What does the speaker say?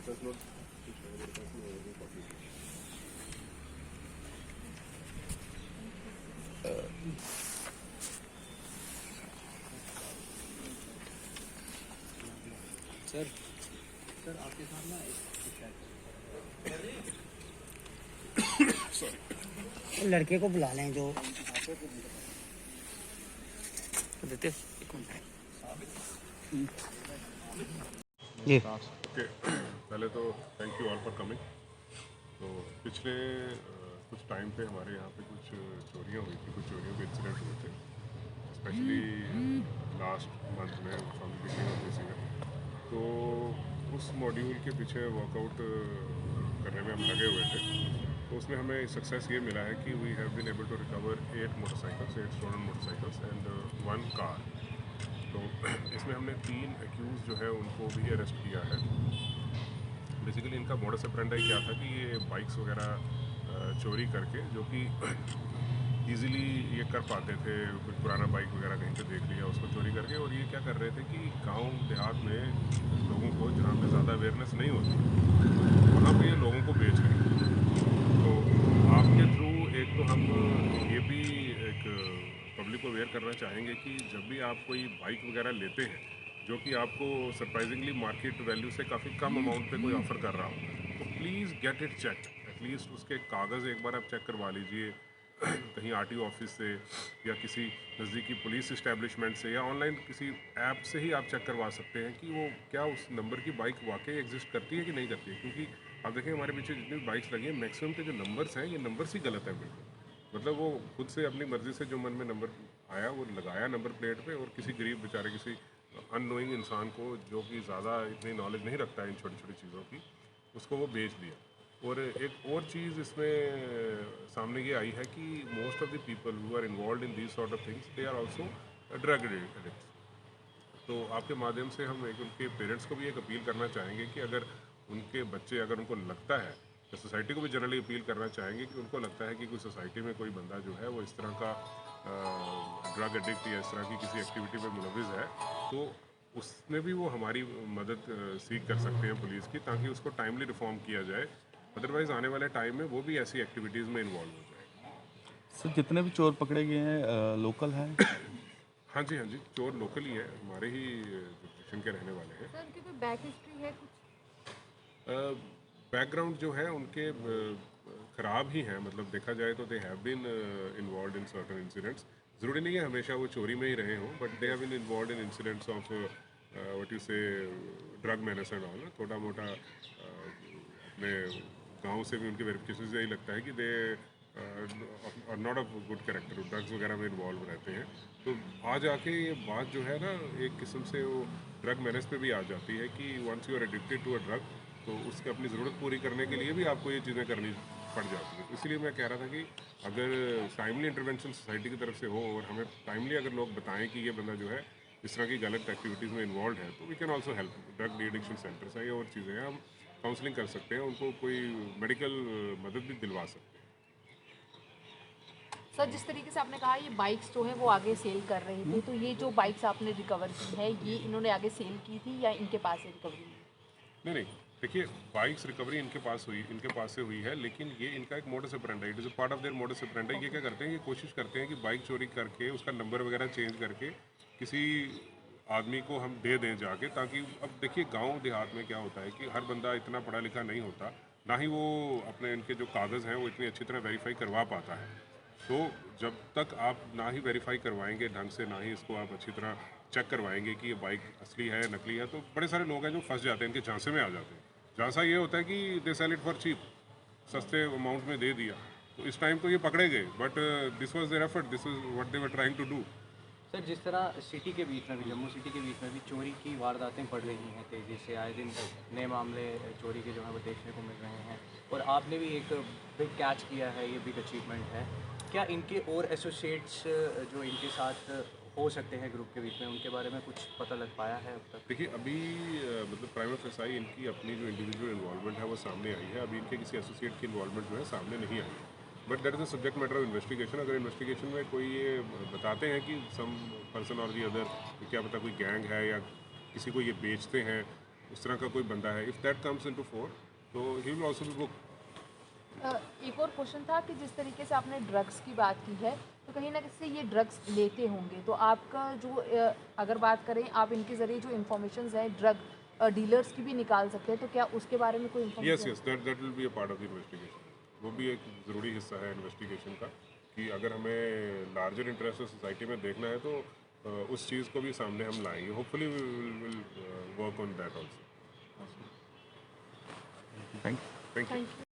Sir sir आपके साथ ना सॉरी लड़के को बुला लें जो देते जी। ओके, पहले तो thank you all for coming. तो पिछले कुछ टाइम पे हमारे यहाँ पे कुछ चोरियाँ हुई थी, कुछ चोरियों के इंसिडेंट हुए थे, स्पेशली लास्ट मंथ में from beginning of this year. तो उस मॉड्यूल के पीछे वर्कआउट करने में हम लगे हुए थे। तो उसमें हमें सक्सेस ये मिला है कि we have been able to recover 8 motorcycles, 8 stolen motorcycles and 1 car. तो इसमें हमने 3 एक्यूज़ जो है उनको भी अरेस्ट किया है। बेसिकली इनका मोडस ऑपरेंडी क्या था कि ये बाइक्स वगैरह चोरी करके, जो कि ईज़िली ये कर पाते थे, कुछ पुराना बाइक वगैरह कहीं पे देख लिया उसको चोरी करके, और ये क्या कर रहे थे कि गांव देहात में लोगों को जहाँ पे ज़्यादा अवेयरनेस नहीं होती वहाँ पे ये लोगों को बेच रहे हैं। तो आपके थ्रू एक तो हम ये भी एक पब्लिक को अवेयर करना चाहेंगे कि जब भी आप कोई बाइक वगैरह लेते हैं जो कि आपको सरप्राइजिंगली मार्केट वैल्यू से काफ़ी कम अमाउंट पे कोई ऑफ़र कर रहा हो, तो please get it check. At least उसके कागज़ एक बार आप चेक करवा लीजिए कहीं आरटीओ ऑफिस से या किसी नज़दीकी पुलिस इस्टेब्लिशमेंट से, या ऑनलाइन किसी ऐप से ही आप चेक करवा सकते हैं कि वो क्या उस नंबर की बाइक वाकई एग्जिस्ट करती है कि नहीं करती है। क्योंकि आप देखें हमारे पीछे जितनी भी बाइक्स लगी हैं, मैक्सिमम के जो नंबर्स हैं ये नंबर्स ही गलत है बिल्कुल। मतलब वो खुद से अपनी मर्ज़ी से जो मन में नंबर आया वो लगाया नंबर प्लेट पे, और किसी गरीब बेचारे, किसी अननोइंग इंसान को जो कि ज़्यादा इतनी नॉलेज नहीं रखता है इन छोटी छोटी चीज़ों की, उसको वो बेच दिया। और एक और चीज़ इसमें सामने ये आई है कि most of the people who are involve in these sort of things they are also drug addicts. तो आपके माध्यम से हम एक उनके पेरेंट्स को भी एक अपील करना चाहेंगे कि अगर उनके बच्चे, अगर उनको लगता है, तो सोसाइटी को भी जनरली अपील करना चाहेंगे कि उनको लगता है कि कोई सोसाइटी में कोई बंदा जो है वो इस तरह का ड्रग एडिक्ट या इस तरह की किसी एक्टिविटी में मुलविस है, तो उसमें भी वो हमारी मदद सीख कर सकते हैं पुलिस की, ताकि उसको टाइमली रिफॉर्म किया जाए। अदरवाइज़ आने वाले टाइम में वो भी ऐसी एक्टिविटीज़ में इन्वॉल्व हो जाए। सर जितने भी चोर पकड़े गए हैं लोकल हैं? हाँ जी, हाँ जी, चोर लोकल ही है, हमारे ही जनरेशन के रहने वाले हैं। सर उनकी कोई बैक हिस्ट्री है कुछ? बैकग्राउंड जो है उनके ख़राब ही हैं, मतलब देखा जाए तो they have been involve in certain incidents. ज़रूरी नहीं है हमेशा वो चोरी में ही रहे हों, but they have been involve in incidents of what you say drug menace and all. थोड़ा मोटा अपने गांव से भी उनके वेरिफिकेशन से यही लगता है कि दे और not of good character, drugs वगैरह में इन्वॉल्व रहते हैं। तो आ जाके ये बात जो है ना एक किस्म से वो ड्रग मैनेस पे भी आ जाती है कि once you are addicted to a drug, तो उसकी अपनी ज़रूरत पूरी करने के लिए भी आपको ये चीज़ें करनी पड़ जाती हैं। इसलिए मैं कह रहा था कि अगर टाइमली इंटरवेंशन सोसाइटी की तरफ से हो और हमें टाइमली अगर लोग बताएं कि ये बंदा जो है इस तरह की गलत एक्टिविटीज़ में इन्वॉल्व है, तो we can also help. Drug de addiction centres है या और चीज़ें हैं, हम काउंसलिंग कर सकते हैं, उनको कोई मेडिकल मदद भी दिलवा सकते हैं। सर जिस तरीके से आपने कहा ये बाइक्स जो है वो आगे सेल कर रहे थे, तो ये जो बाइक्स आपने रिकवर की है ये इन्होंने आगे सेल की थी या इनके पास से रिकवरी हुई? नहीं, देखिए बाइक्स रिकवरी इनके पास से हुई है, लेकिन ये इनका एक modus operandi, it is a part of their modus operandi. ये क्या करते हैं, ये कोशिश करते हैं कि बाइक चोरी करके उसका नंबर वगैरह चेंज करके किसी आदमी को हम दे दें जाके, ताकि अब देखिए गांव देहात में क्या होता है कि हर बंदा इतना पढ़ा लिखा नहीं होता, ना ही वो अपने इनके जो कागज़ हैं वो इतनी अच्छी तरह वेरीफाई करवा पाता है। तो जब तक आप ना ही वेरीफाई करवाएंगे ढंग से, ना ही इसको आप अच्छी तरह चेक करवाएंगे कि ये बाइक असली है नकली है, तो बड़े सारे लोग हैं जो फंस जाते हैं, इनके झांसे में आ जाते हैं। झांसा ये होता है कि they sell it for cheap, सस्ते अमाउंट में दे दिया। तो इस टाइम तो ये पकड़े गए, but this was their effort, this is what they were trying to do. Sir जिस तरह सिटी के बीच में भी, जम्मू सिटी के बीच में भी चोरी की वारदातें बढ़ रही हैं तेज़ी से, आए दिन नए मामले चोरी के जो है वो देखने को मिल रहे हैं, और आपने भी एक बिग कैच किया है, ये बिग अचीवमेंट है। क्या इनके और एसोसिएट्स जो इनके साथ हो सकते हैं ग्रुप के बीच में, उनके बारे में कुछ पता लग पाया है अब तक? देखिए अभी मतलब प्राइमा फेसाई इनकी अपनी जो इंडिविजुअल इन्वॉल्वमेंट है वो सामने आई है, अभी इनके किसी एसोसिएट की इन्वॉल्वमेंट जो है सामने नहीं आई है, but that is a subject matter of investigation. अगर इन्वेस्टिगेशन में कोई ये बताते हैं कि सम पर्सन और दी अदर, क्या पता कोई गैंग है या किसी को ये बेचते हैं, उस तरह का कोई बंदा है, if that comes into four तो he will also be book. एक और क्वेश्चन था कि जिस तरीके से आपने ड्रग्स की बात की है तो कहीं ना कहीं ये ड्रग्स लेते होंगे, तो आपका जो अगर बात करें आप इनके ज़रिए जो इन्फॉर्मेशन है ड्रग डीलर्स की भी निकाल सकते हैं, तो क्या उसके बारे में कोई yes information? Yes, that will be a part of the investigation. वो भी एक ज़रूरी हिस्सा है इन्वेस्टिगेशन का कि अगर हमें लार्जर इंटरेस्ट सोसाइटी में देखना है तो उस चीज़ को भी सामने हम लाएंगे। Hopefully will work on that also. Thank thank you. Thank you.